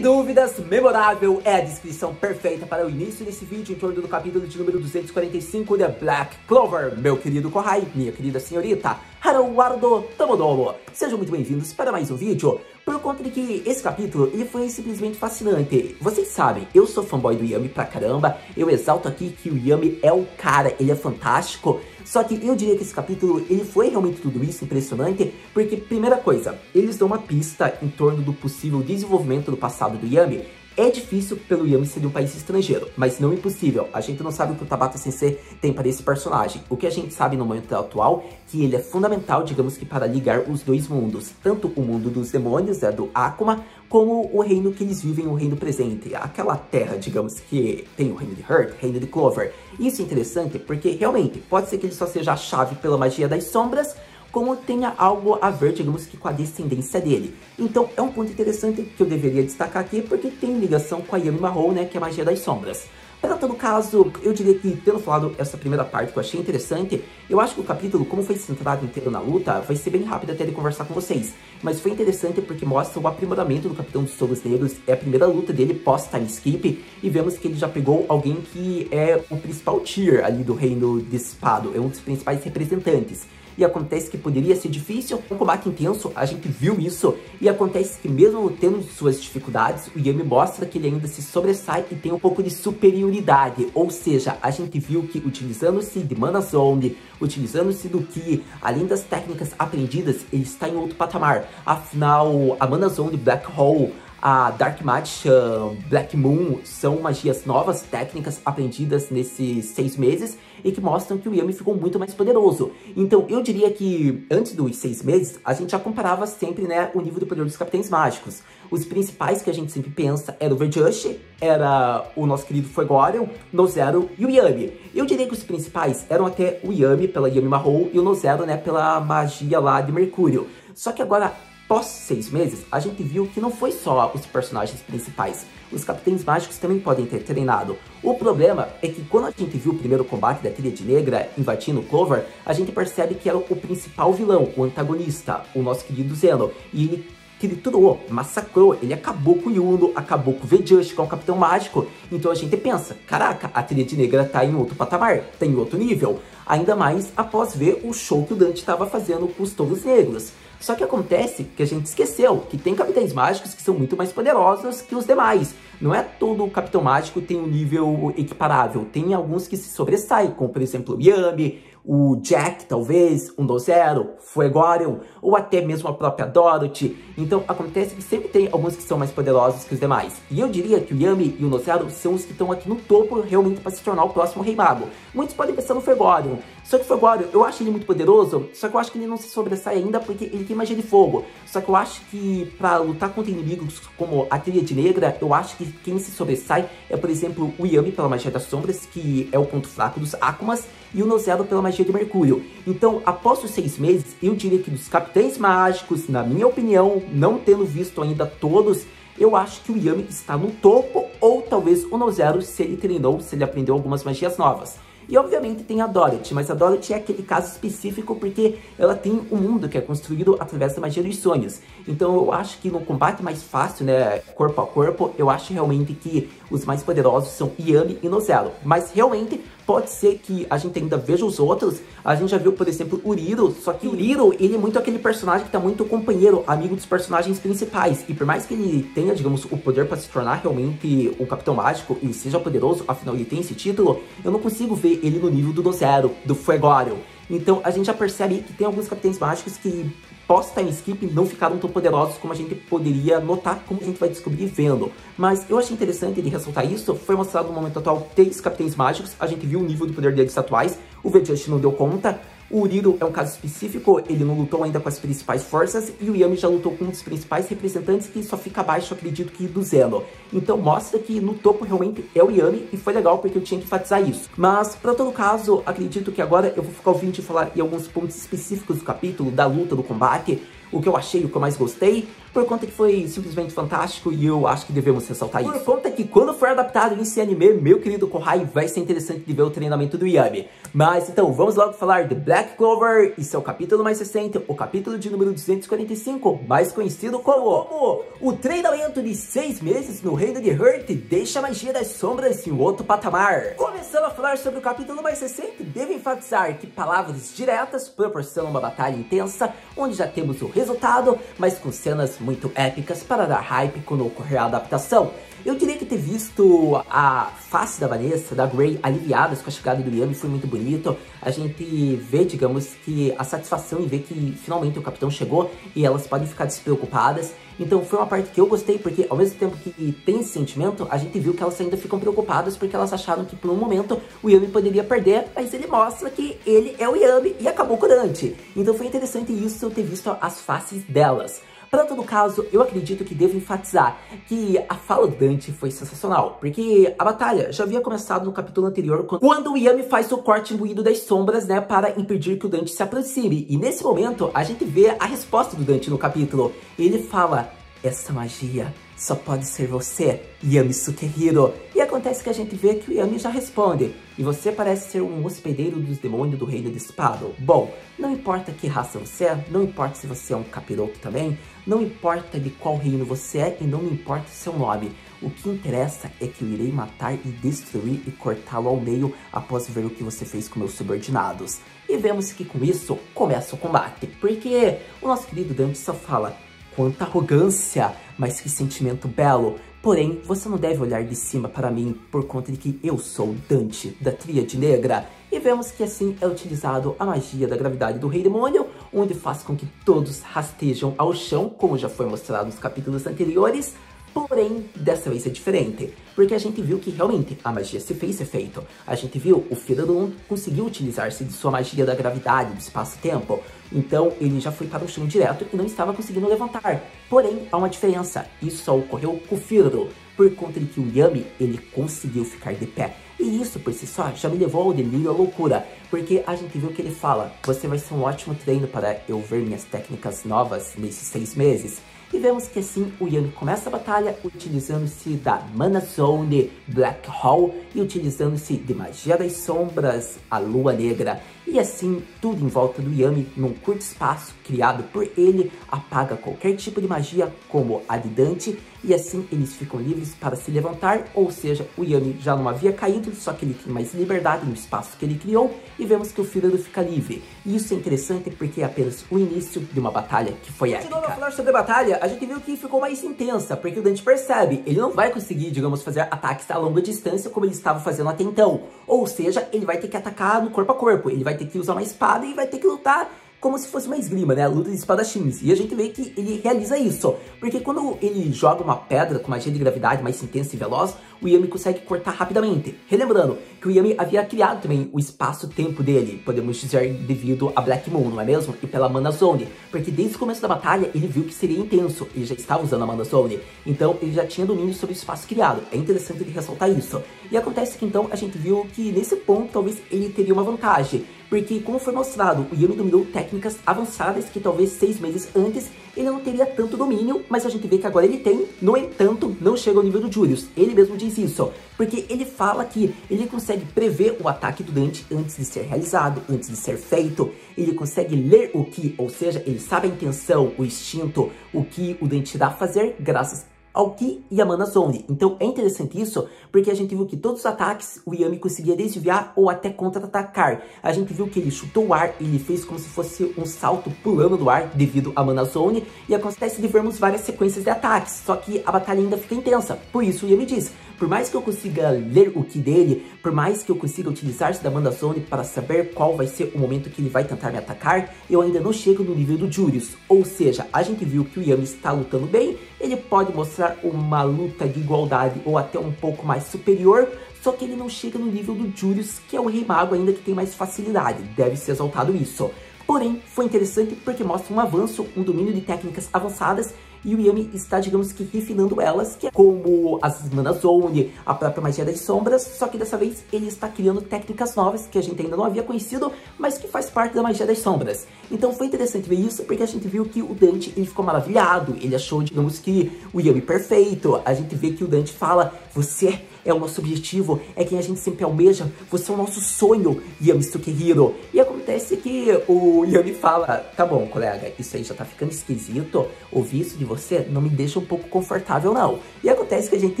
Sem dúvidas, memorável é a descrição perfeita para o início desse vídeo em torno do capítulo de número 245 de Black Clover, meu querido Kohai, minha querida senhorita Haruwarudo Tomodomo. Sejam muito bem-vindos para mais um vídeo, por conta de que esse capítulo ele foi simplesmente fascinante. Vocês sabem, eu sou fanboy do Yami pra caramba, eu exalto aqui que o Yami é o cara, ele é fantástico. Só que eu diria que esse capítulo, ele foi realmente tudo isso, impressionante, porque, primeira coisa, eles dão uma pista em torno do possível desenvolvimento do passado do Yami. É difícil pelo Yami ser de um país estrangeiro, mas não impossível. A gente não sabe o que o Tabata Sensei tem para esse personagem. O que a gente sabe no momento atual, que ele é fundamental, digamos que para ligar os dois mundos. Tanto o mundo dos demônios, do Akuma, como o reino que eles vivem, o reino presente. Aquela terra, digamos, que tem o reino de Heart, reino de Clover. Isso é interessante porque, realmente, pode ser que ele só seja a chave pela magia das sombras, como tenha algo a ver, digamos que com a descendência dele. Então é um ponto interessante que eu deveria destacar aqui, porque tem ligação com a Yami Mahou, né, que é a magia das sombras. Para todo caso, eu diria que, tendo falado essa primeira parte que eu achei interessante, eu acho que o capítulo, como foi centrado inteiro na luta, vai ser bem rápido até de conversar com vocês. Mas foi interessante porque mostra o aprimoramento do Capitão dos Solos Negros, é a primeira luta dele pós-time skip, e vemos que ele já pegou alguém que é o principal tier ali do reino de Spado, é um dos principais representantes. E acontece que poderia ser difícil, um combate intenso, a gente viu isso, e acontece que mesmo tendo suas dificuldades, o Yami mostra que ele ainda se sobressai e tem um pouco de superioridade, ou seja, a gente viu que utilizando-se de Mana Zone, utilizando-se do Ki, além das técnicas aprendidas, ele está em outro patamar. Afinal, a Mana Zone Black Hole, a Dark Magician, Black Moon, são magias novas, técnicas aprendidas nesses 6 meses e que mostram que o Yami ficou muito mais poderoso. Então eu diria que antes dos 6 meses, a gente já comparava sempre, né, o nível do poder dos Capitães Mágicos. Os principais que a gente sempre pensa era o Verjush, era o nosso querido Fuegorion, Nozero e o Yami. Eu diria que os principais eram até o Yami pela Yami Mahou e o Nozero, né, pela magia lá de Mercúrio. Só que agora, após 6 meses, a gente viu que não foi só os personagens principais. Os Capitães Mágicos também podem ter treinado. O problema é que quando a gente viu o primeiro combate da Tríade Negra invadindo Clover, a gente percebe que era o principal vilão, o antagonista, o nosso querido Zeno. E ele triturou, massacrou, ele acabou com o Yuno, acabou com o Verjush, que é um Capitão Mágico. Então a gente pensa, caraca, a Tríade Negra tá em outro patamar, tá em outro nível. Ainda mais após ver o show que o Dante estava fazendo com os Touros Negros. Só que acontece que a gente esqueceu que tem Capitães Mágicos que são muito mais poderosos que os demais. Não é todo Capitão Mágico que tem um nível equiparável. Tem alguns que se sobressaem, como por exemplo o Yami, o Jack, talvez, o Nozero, Fuegorion, ou até mesmo a própria Dorothy. Então acontece que sempre tem alguns que são mais poderosos que os demais. E eu diria que o Yami e o Nozero são os que estão aqui no topo realmente para se tornar o próximo Rei Mago. Muitos podem pensar no Fuegorion. Só que o Fuegorion, eu acho ele muito poderoso, só que eu acho que ele não se sobressai ainda porque ele tem magia de fogo. Só que eu acho que para lutar contra inimigos como a Tríade Negra, eu acho que quem se sobressai é, por exemplo, o Yami pela magia das sombras, que é o ponto fraco dos Akumas, e o Nozero pela magia de Mercúrio. Então, após os 6 meses, eu diria que dos Capitães Mágicos, na minha opinião, não tendo visto ainda todos, eu acho que o Yami está no topo, ou talvez o Nozero, se ele treinou, se ele aprendeu algumas magias novas. E obviamente tem a Dorothy, mas a Dorothy é aquele caso específico porque ela tem um mundo que é construído através da magia dos sonhos. Então eu acho que no combate mais fácil, né, corpo a corpo, eu acho realmente que os mais poderosos são Yami e Nozero. Mas realmente pode ser que a gente ainda veja os outros. A gente já viu, por exemplo, o Riro, só que o Riro, ele é muito aquele personagem que tá muito companheiro, amigo dos personagens principais. E por mais que ele tenha, digamos, o poder para se tornar realmente um Capitão Mágico e seja poderoso, afinal ele tem esse título, eu não consigo ver ele no nível do Nozero, do Fuegorion. Então a gente já percebe que tem alguns Capitães Mágicos que pós-time skip não ficaram tão poderosos como a gente poderia notar, como a gente vai descobrir vendo. Mas eu achei interessante de ressaltar isso, foi mostrado no momento atual 3 Capitães Mágicos, a gente viu o nível do poder deles atuais, o Verjush não deu conta, o Riro é um caso específico, ele não lutou ainda com as principais forças, e o Yami já lutou com um dos principais representantes que só fica abaixo, acredito que do Zeno. Então mostra que no topo realmente é o Yami, e foi legal porque eu tinha que enfatizar isso. Mas, para todo caso, acredito que agora eu vou focar o vídeo e falar em alguns pontos específicos do capítulo, da luta, do combate. o que eu achei, o que eu mais gostei, por conta que foi simplesmente fantástico e eu acho que devemos ressaltar isso. Por conta que quando for adaptado nesse anime, meu querido Kohai, vai ser interessante de ver o treinamento do Yami. Mas então, vamos logo falar de Black Clover e seu capítulo mais recente, o capítulo de número 245, mais conhecido como o treinamento de 6 meses no reino de Hurt deixa a magia das sombras em outro patamar. Começando a falar sobre o capítulo mais recente, devo enfatizar que palavras diretas proporcionam uma batalha intensa, onde já temos o resultado, mas com cenas muito épicas para dar hype quando ocorrer a adaptação. Eu diria que ter visto a face da Vanessa, da Gray, aliviadas com a chegada do Yami foi muito bonito. A gente vê, digamos, que a satisfação em ver que finalmente o capitão chegou e elas podem ficar despreocupadas. Então foi uma parte que eu gostei, porque ao mesmo tempo que tem esse sentimento, a gente viu que elas ainda ficam preocupadas porque elas acharam que por um momento o Yami poderia perder, mas ele mostra que ele é o Yami e acabou com o Dante. Então foi interessante isso, eu ter visto as faces delas. Para todo caso, eu acredito que devo enfatizar que a fala do Dante foi sensacional, porque a batalha já havia começado no capítulo anterior, quando o Yami faz o corte imbuído das sombras, né, para impedir que o Dante se aproxime. E nesse momento, a gente vê a resposta do Dante no capítulo. Ele fala, essa magia só pode ser você, Yami Sukehiro. E acontece que a gente vê que o Yami já responde, e você parece ser um hospedeiro dos demônios do reino de Spado. Bom, não importa que raça você é, não importa se você é um capiroto também, não importa de qual reino você é e não me importa o seu nome. O que interessa é que eu irei matar e destruir e cortá-lo ao meio após ver o que você fez com meus subordinados. E vemos que com isso começa o combate, porque o nosso querido Dante só fala, quanta arrogância, mas que sentimento belo. Porém, você não deve olhar de cima para mim por conta de que eu sou Dante, da Tríade Negra. E vemos que assim é utilizado a magia da gravidade do Rei Demônio, onde faz com que todos rastejam ao chão, como já foi mostrado nos capítulos anteriores. Porém, dessa vez é diferente, porque a gente viu que realmente a magia se fez efeito. A gente viu o Firadon conseguiu utilizar-se de sua magia da gravidade, do espaço-tempo. Então ele já foi para o chão direto e não estava conseguindo levantar. Porém, há uma diferença. Isso só ocorreu com o Firadon, por conta de que o Yami, ele conseguiu ficar de pé. E isso por si só já me levou ao delírio, à loucura, porque a gente viu que ele fala, você vai ser um ótimo treino para eu ver minhas técnicas novas nesses 6 meses. E vemos que assim o Yami começa a batalha utilizando-se da Mana Zone Black Hole e utilizando-se de magia das sombras, a Lua Negra. E assim, tudo em volta do Yami, num curto espaço criado por ele, apaga qualquer tipo de magia, como a de Dante, e assim eles ficam livres para se levantar, ou seja, o Yami já não havia caído, só que ele tem mais liberdade no espaço que ele criou, e vemos que o Firadon fica livre. E isso é interessante porque é apenas o início de uma batalha que foi épica. Continuando a falar sobre a batalha, a gente viu que ficou mais intensa, porque o Dante percebe, ele não vai conseguir, digamos, fazer ataques a longa distância como ele estava fazendo até então. Ou seja, ele vai ter que atacar no corpo a corpo, ele vai ter que usar uma espada e vai ter que lutar como se fosse uma esgrima, né? A luta de espadachins. E a gente vê que ele realiza isso. Porque quando ele joga uma pedra com magia de gravidade mais intensa e veloz, o Yami consegue cortar rapidamente. Relembrando que o Yami havia criado também o espaço-tempo dele, podemos dizer, devido a Black Moon, não é mesmo? E pela Mana Zone. Porque desde o começo da batalha, ele viu que seria intenso. Ele já estava usando a Mana Zone. Então, ele já tinha domínio sobre o espaço criado. É interessante ele ressaltar isso. E acontece que, então, a gente viu que, nesse ponto, talvez ele teria uma vantagem. Porque, como foi mostrado, o Yami dominou técnicas avançadas que talvez 6 meses antes ele não teria tanto domínio, mas a gente vê que agora ele tem. No entanto, não chega ao nível do Julius. Ele mesmo diz isso, porque ele fala que ele consegue prever o ataque do Dante antes de ser realizado, antes de ser feito. Ele consegue ler o que, ou seja, ele sabe a intenção, o instinto, o que o Dante irá fazer graças ao Ki e a Mana Zone. Então é interessante isso, porque a gente viu que todos os ataques o Yami conseguia desviar ou até contra-atacar. A gente viu que ele chutou o ar, ele fez como se fosse um salto pulando do ar devido à Mana Zone, e acontece de vermos várias sequências de ataques, só que a batalha ainda fica intensa. Por isso o Yami diz, por mais que eu consiga ler o Ki dele, por mais que eu consiga utilizar-se da Mana Zone para saber qual vai ser o momento que ele vai tentar me atacar, eu ainda não chego no nível do Julius. Ou seja, a gente viu que o Yami está lutando bem, ele pode mostrar uma luta de igualdade ou até um pouco mais superior, só que ele não chega no nível do Julius, que é o Rei Mago ainda que tem mais facilidade, deve ser exaltado isso. Porém, foi interessante porque mostra um avanço, um domínio de técnicas avançadas, e o Yami está, digamos que, refinando elas, que é como as Manazone, a própria magia das sombras, só que dessa vez ele está criando técnicas novas que a gente ainda não havia conhecido, mas que faz parte da magia das sombras. Então foi interessante ver isso, porque a gente viu que o Dante, ele ficou maravilhado, ele achou, digamos que, o Yami perfeito. A gente vê que o Dante fala, você é o nosso objetivo, é quem a gente sempre almeja, você é o nosso sonho, Yami Sukehiro. E acontece que o Yami fala, tá bom, colega, isso aí já tá ficando esquisito, ouvir isso de você não me deixa um pouco confortável não. E acontece que a gente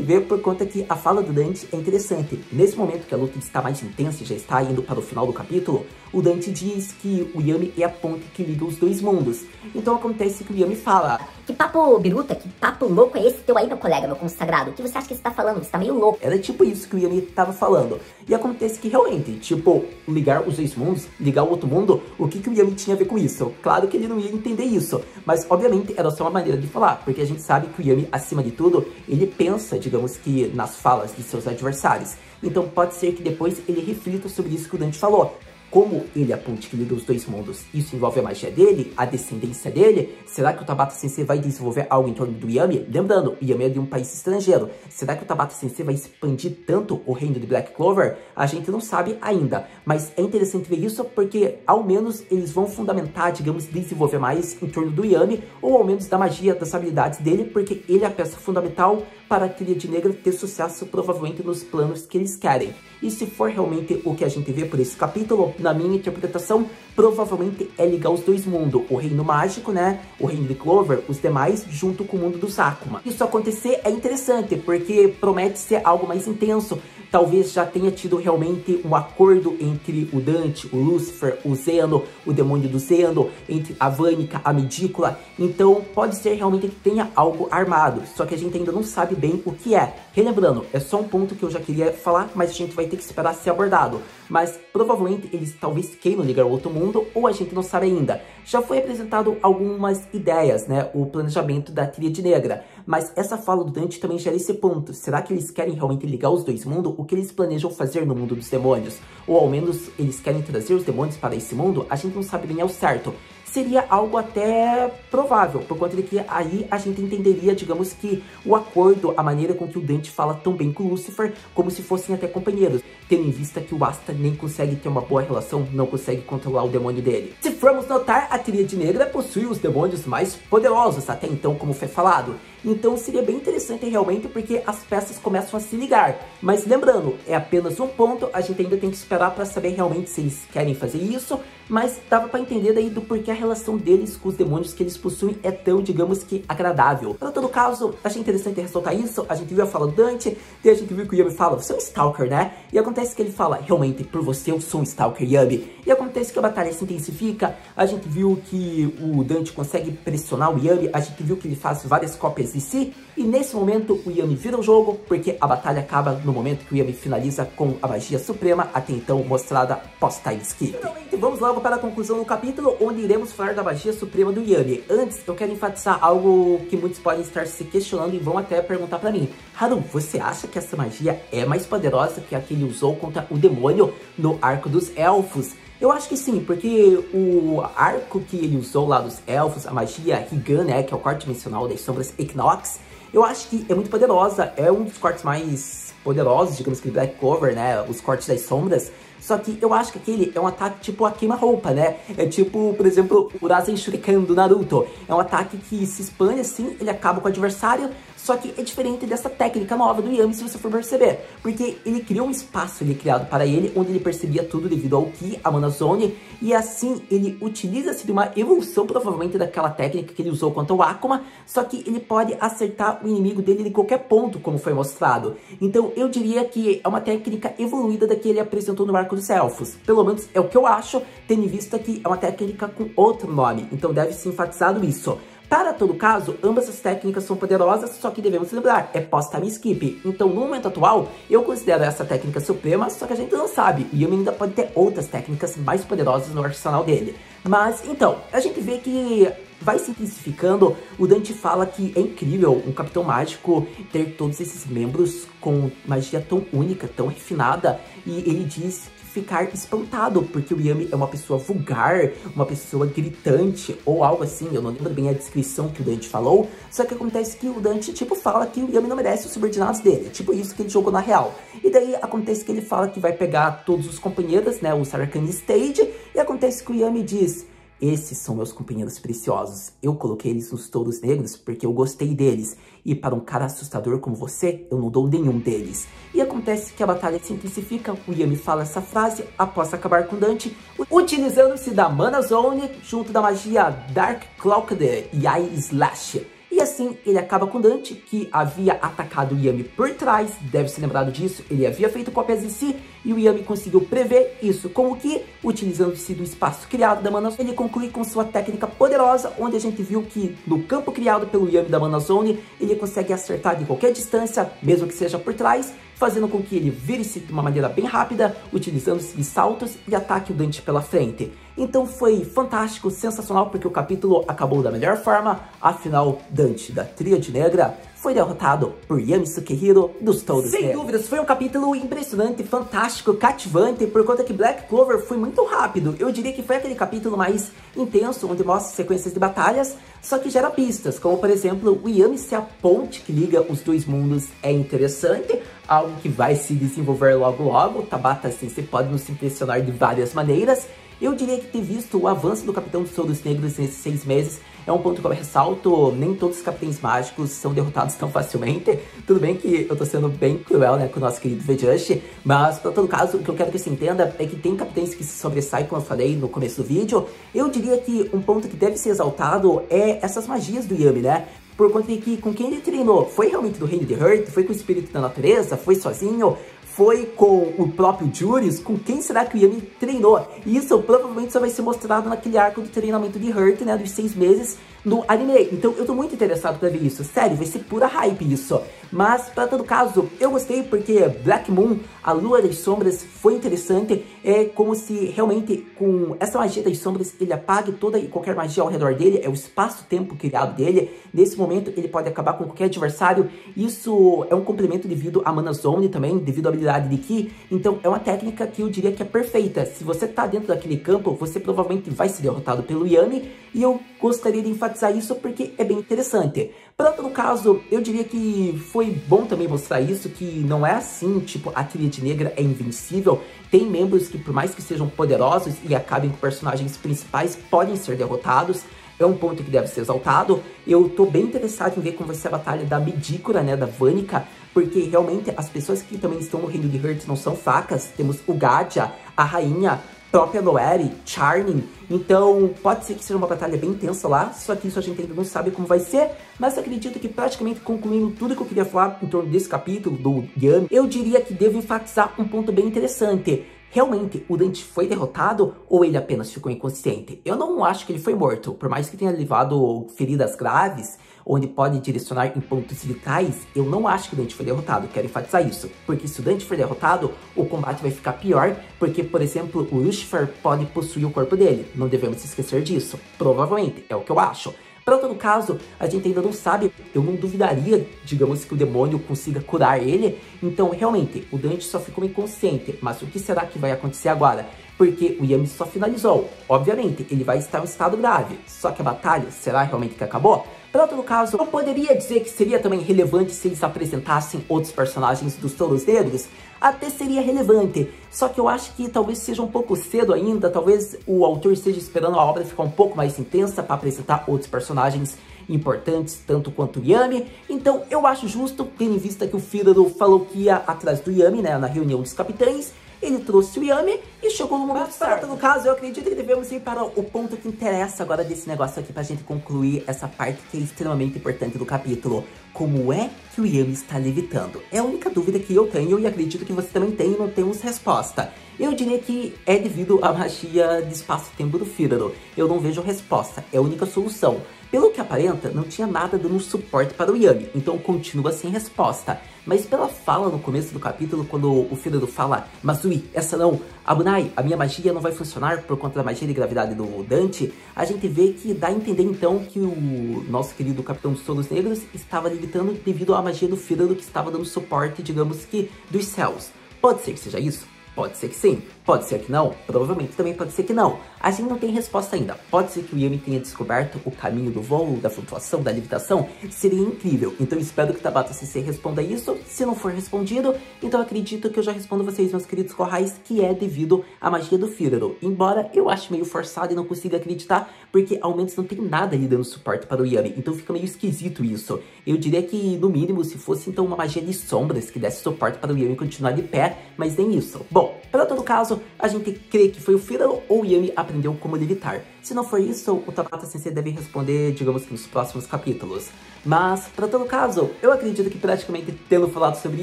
vê por conta que a fala do Dante é interessante. Nesse momento que a luta está mais intensa e já está indo para o final do capítulo, o Dante diz que o Yami é a ponte que liga os dois mundos. Então acontece que o Yami fala, que papo biruta, que papo louco é esse teu aí, meu colega, meu consagrado? O que você acha que você tá falando? Você tá meio louco. Era tipo isso que o Yami tava falando. E acontece que realmente, tipo, ligar os dois mundos, ligar o outro mundo, o que o Yami tinha a ver com isso? Claro que ele não ia entender isso, mas obviamente era só uma maneira de falar, porque a gente sabe que o Yami, acima de tudo, ele pensa, digamos que, nas falas de seus adversários. Então pode ser que depois ele reflita sobre isso que o Dante falou. Como ele é a ponte que liga os dois mundos, isso envolve a magia dele, a descendência dele? Será que o Tabata Sensei vai desenvolver algo em torno do Yami? Lembrando, o Yami é de um país estrangeiro. Será que o Tabata Sensei vai expandir tanto o reino de Black Clover? A gente não sabe ainda, mas é interessante ver isso porque ao menos eles vão fundamentar, digamos, desenvolver mais em torno do Yami, ou ao menos da magia, das habilidades dele, porque ele é a peça fundamental para a Tríade Negra ter sucesso provavelmente nos planos que eles querem. E se for realmente o que a gente vê por esse capítulo, na minha interpretação, provavelmente é ligar os dois mundos, o reino mágico, né, o reino de Clover, os demais, junto com o mundo dos Akuma. Isso acontecer é interessante, porque promete ser algo mais intenso. Talvez já tenha tido realmente um acordo entre o Dante, o Lucifer, o Zeno, o demônio do Zeno, entre a Vanica, a Medícula. Então pode ser realmente que tenha algo armado, só que a gente ainda não sabe bem o que é. Relembrando, é só um ponto que eu já queria falar, mas a gente vai ter que esperar ser abordado. Mas provavelmente eles talvez queiram ligar o outro mundo, ou a gente não sabe ainda. Já foi apresentado algumas ideias, né, o planejamento da Tríade Negra. Mas essa fala do Dante também gera esse ponto. Será que eles querem realmente ligar os dois mundos? O que eles planejam fazer no mundo dos demônios? Ou ao menos eles querem trazer os demônios para esse mundo? A gente não sabe bem ao certo. Seria algo até provável, por conta de que aí a gente entenderia, digamos que, o acordo, a maneira com que o Dante fala tão bem com o Lucifer, como se fossem até companheiros, tendo em vista que o Asta nem consegue ter uma boa relação, não consegue controlar o demônio dele. Se formos notar, a Tríade Negra possui os demônios mais poderosos, até então, como foi falado. Então seria bem interessante realmente, porque as peças começam a se ligar. Mas lembrando, é apenas um ponto, a gente ainda tem que esperar para saber realmente se eles querem fazer isso, mas dava para entender daí do porquê a relação deles com os demônios que eles possuem é tão, digamos que, agradável. Para todo caso, achei interessante ressaltar isso. A gente viu a fala do Dante, e a gente viu que o Yami fala, você é um Stalker, né? E acontece que ele fala, realmente, por você eu sou um Stalker, Yami. E acontece que a batalha se intensifica, a gente viu que o Dante consegue pressionar o Yami, a gente viu que ele faz várias cópias de si, e nesse momento o Yami vira o jogo, porque a batalha acaba no momento que o Yami finaliza com a magia suprema, até então mostrada pós-time skip. Finalmente, vamos logo para a conclusão do capítulo, onde iremos falar da magia suprema do Yami. Antes, eu quero enfatizar algo que muitos podem estar se questionando e vão até perguntar pra mim. Haru, você acha que essa magia é mais poderosa que a que ele usou contra o demônio no Arco dos Elfos? Eu acho que sim, porque o arco que ele usou lá dos Elfos, a magia Higan, né, que é o corte dimensional das sombras Equinox, eu acho que é muito poderosa, é um dos cortes mais poderosos, digamos que Black Clover, né, os cortes das sombras. Só que eu acho que aquele é um ataque tipo a queima-roupa, né? É tipo, por exemplo, o Rasen Shuriken do Naruto. É um ataque que se expande assim, ele acaba com o adversário. Só que é diferente dessa técnica nova do Yami, se você for perceber. Porque ele criou um espaço ali criado para ele, onde ele percebia tudo devido ao Ki, a Manazone. E assim, ele utiliza-se de uma evolução, provavelmente, daquela técnica que ele usou contra o Akuma. Só que ele pode acertar o inimigo dele de qualquer ponto, como foi mostrado. Então, eu diria que é uma técnica evoluída da que ele apresentou no Arco dos Elfos. Pelo menos é o que eu acho, tendo em vista que é uma técnica com outro nome. Então, deve ser enfatizado isso. Para todo caso, ambas as técnicas são poderosas, só que devemos lembrar, é pós-time skip. Então, no momento atual, eu considero essa técnica suprema, só que a gente não sabe. E Yami ainda pode ter outras técnicas mais poderosas no arsenal dele. Mas, então, a gente vê que vai se intensificando. O Dante fala que é incrível um Capitão Mágico ter todos esses membros com magia tão única, tão refinada. E ele diz que ficar espantado, porque o Yami é uma pessoa vulgar, uma pessoa gritante, ou algo assim, eu não lembro bem a descrição que o Dante falou, só que acontece que o Dante, tipo, fala que o Yami não merece os subordinados dele, tipo isso que ele jogou na real. E daí acontece que ele fala que vai pegar todos os companheiros, né, os Arcane Stage, e acontece que o Yami diz: esses são meus companheiros preciosos. Eu coloquei eles nos touros negros porque eu gostei deles. E para um cara assustador como você, eu não dou nenhum deles. E acontece que a batalha se intensifica. O Yami fala essa frase após acabar com Dante, utilizando-se da Mana Zone junto da magia Dark Cloaked e Eye Slash. E assim, ele acaba com Dante, que havia atacado o Yami por trás, deve ser lembrado disso, ele havia feito cópias de si, e o Yami conseguiu prever isso, como que, utilizando-se do espaço criado da Mana Zone, ele conclui com sua técnica poderosa, onde a gente viu que, no campo criado pelo Yami da Mana Zone, ele consegue acertar de qualquer distância, mesmo que seja por trás, fazendo com que ele vire-se de uma maneira bem rápida, utilizando-se de saltos e ataque o Dante pela frente. Então foi fantástico, sensacional, porque o capítulo acabou da melhor forma, afinal, Dante, da Tríade Negra, foi derrotado por Yami Sukehiro dos Touros Negros. Sem dúvidas, foi um capítulo impressionante, fantástico, cativante, por conta que Black Clover foi muito rápido. Eu diria que foi aquele capítulo mais intenso, onde mostra sequências de batalhas, só que gera pistas, como por exemplo, o Yami ser a ponte que liga os dois mundos é interessante, algo que vai se desenvolver logo logo. Tabata Sensei pode nos impressionar de várias maneiras. Eu diria que ter visto o avanço do Capitão dos Touros Negros nesses 6 meses é um ponto que eu ressalto. Nem todos os capitães mágicos são derrotados tão facilmente. Tudo bem que eu tô sendo bem cruel, né, com o nosso querido V-Just, mas, pra todo caso, o que eu quero que você entenda é que tem capitães que se sobressaem, como eu falei no começo do vídeo. Eu diria que um ponto que deve ser exaltado é essas magias do Yami, né? Por conta de que com quem ele treinou, foi realmente do Reino de Hearth, foi com o Espírito da Natureza, foi sozinho, foi com o próprio Julius, com quem será que o Yami treinou? E isso provavelmente só vai ser mostrado naquele arco do treinamento de Hearth, né, dos 6 meses no anime. Então eu tô muito interessado pra ver isso, sério, vai ser pura hype isso. Mas, pra todo caso, eu gostei porque Black Moon, a Lua das Sombras, foi interessante. É como se realmente com essa magia das sombras ele apague toda e qualquer magia ao redor dele, é o espaço-tempo criado dele. Nesse momento ele pode acabar com qualquer adversário. Isso é um complemento devido à Mana Zone também, devido à habilidade de Ki. Então é uma técnica que eu diria que é perfeita. Se você tá dentro daquele campo, você provavelmente vai ser derrotado pelo Yami. E eu gostaria de enfatizar isso porque é bem interessante. Para todo caso, eu diria que foi bom também mostrar isso, que não é assim, tipo, a Tríade Negra é invencível. Tem membros que, por mais que sejam poderosos e acabem com personagens principais, podem ser derrotados. É um ponto que deve ser exaltado. Eu tô bem interessado em ver como vai ser a batalha da Medícora, né, da Vanica, porque realmente as pessoas que também estão no Reino de Hearth não são fracas. Temos o Gadia, a Rainha, própria Noeri, Charming. Então pode ser que seja uma batalha bem intensa lá, só que isso a gente ainda não sabe como vai ser, mas acredito que praticamente concluindo tudo que eu queria falar em torno desse capítulo do Yami, eu diria que devo enfatizar um ponto bem interessante. Realmente, o Dante foi derrotado ou ele apenas ficou inconsciente? Eu não acho que ele foi morto, por mais que tenha levado feridas graves, onde pode direcionar em pontos vitais, eu não acho que o Dante foi derrotado, quero enfatizar isso. Porque se o Dante for derrotado, o combate vai ficar pior, porque, por exemplo, o Lucifer pode possuir o corpo dele, não devemos esquecer disso, provavelmente, é o que eu acho. Para todo caso, a gente ainda não sabe, eu não duvidaria, digamos, que o demônio consiga curar ele. Então, realmente, o Dante só ficou inconsciente, mas o que será que vai acontecer agora? Porque o Yami só finalizou. Obviamente, ele vai estar em estado grave, só que a batalha será realmente que acabou? Para todo caso, eu poderia dizer que seria também relevante se eles apresentassem outros personagens dos Touros Negros. Até seria relevante, só que eu acho que talvez seja um pouco cedo ainda, talvez o autor esteja esperando a obra ficar um pouco mais intensa para apresentar outros personagens importantes, tanto quanto o Yami. Então eu acho justo, tendo em vista que o Fígaro falou que ia atrás do Yami, né, na reunião dos capitães. Ele trouxe o Yami e chegou no momento certo. No caso, eu acredito que devemos ir para o ponto que interessa agora desse negócio aqui, pra gente concluir essa parte que é extremamente importante do capítulo. Como é que o Yami está levitando? É a única dúvida que eu tenho e acredito que você também tem e não temos resposta. Eu diria que é devido à magia de espaço-tempo do Fígaro. Eu não vejo resposta, é a única solução. Pelo que aparenta, não tinha nada dando suporte para o Yami, então continua sem resposta. Mas pela fala no começo do capítulo, quando o Fígaro fala: Mazui, essa não, Abunai, a minha magia não vai funcionar por conta da magia de gravidade do Dante, a gente vê que dá a entender então que o nosso querido Capitão dos Touros Negros estava levitando devido à magia do Fígaro que estava dando suporte, digamos que, dos céus. Pode ser que seja isso? Pode ser que sim, pode ser que não, provavelmente também pode ser que não. A gente não tem resposta ainda. Pode ser que o Yami tenha descoberto o caminho do voo, da flutuação, da levitação. Seria incrível. Então espero que o Tabata Sensei responda isso. Se não for respondido, então acredito que eu já respondo vocês, meus queridos corrais, que é devido à magia do Fíraro. Embora eu ache meio forçado e não consiga acreditar, porque ao menos não tem nada ali dando suporte para o Yami. Então fica meio esquisito isso. Eu diria que, no mínimo, se fosse então uma magia de sombras que desse suporte para o Yami continuar de pé, mas nem isso. Bom, para todo caso, a gente crê que foi o Fíraro ou o Yami aprendeu como levitar. Se não for isso, o Tabata Sensei deve responder, digamos que nos próximos capítulos. Mas, para todo caso, eu acredito que praticamente tendo falado sobre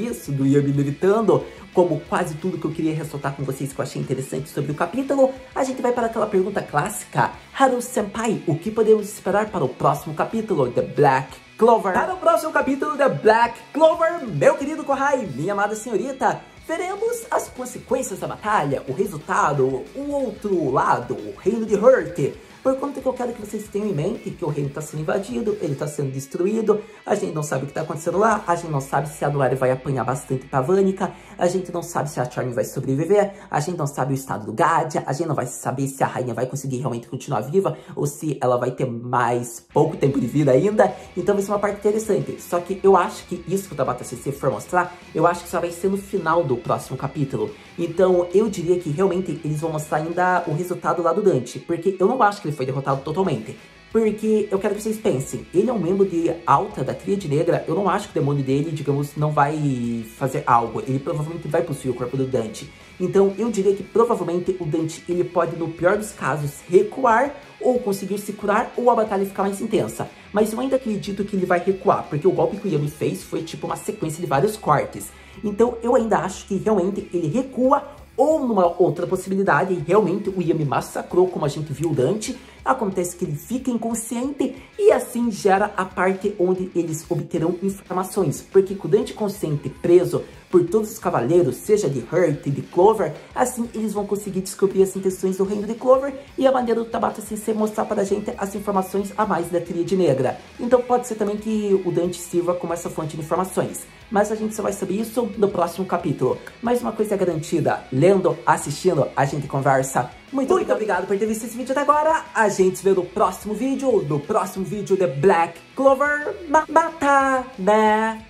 isso, do Yami levitando, como quase tudo que eu queria ressaltar com vocês que eu achei interessante sobre o capítulo, a gente vai para aquela pergunta clássica: Haru-senpai, o que podemos esperar para o próximo capítulo, The Black Clover? Para o próximo capítulo, The Black Clover, meu querido Kohai, minha amada senhorita, veremos as consequências da batalha, o resultado, o outro lado, o reino de Hurt. Por conta que eu quero que vocês tenham em mente que o reino está sendo invadido, ele está sendo destruído, a gente não sabe o que está acontecendo lá, a gente não sabe se a Noire vai apanhar bastante pra Vanica, a gente não sabe se a Charme vai sobreviver, a gente não sabe o estado do Gadia, a gente não vai saber se a rainha vai conseguir realmente continuar viva, ou se ela vai ter mais pouco tempo de vida ainda, então vai ser uma parte interessante. Só que eu acho que isso que o Tabata Sensei for mostrar, eu acho que só vai ser no final do próximo capítulo. Então eu diria que realmente eles vão mostrar ainda o resultado lá do Dante, porque eu não acho que ele foi derrotado totalmente. Porque eu quero que vocês pensem, ele é um membro de alta da Tríade Negra, eu não acho que o demônio dele, digamos, não vai fazer algo, ele provavelmente vai possuir o corpo do Dante. Então eu diria que provavelmente o Dante, ele pode, no pior dos casos, recuar, ou conseguir se curar, ou a batalha ficar mais intensa. Mas eu ainda acredito que ele vai recuar, porque o golpe que o Yami fez foi tipo uma sequência de vários cortes. Então eu ainda acho que realmente ele recua, ou numa outra possibilidade, realmente o Yami massacrou, como a gente viu o Dante, acontece que ele fica inconsciente e assim gera a parte onde eles obterão informações, porque com o Dante consciente preso por todos os cavaleiros, seja de Hurt e de Clover, assim eles vão conseguir descobrir as intenções do reino de Clover e a maneira do Tabata Sensei mostrar para a gente as informações a mais da Tríade Negra. Então pode ser também que o Dante sirva como essa fonte de informações, mas a gente só vai saber isso no próximo capítulo. Mas uma coisa é garantida, lendo, assistindo, a gente conversa. Muito obrigado por ter visto esse vídeo até agora. A gente se vê no próximo vídeo, The Black Clover Mata, né?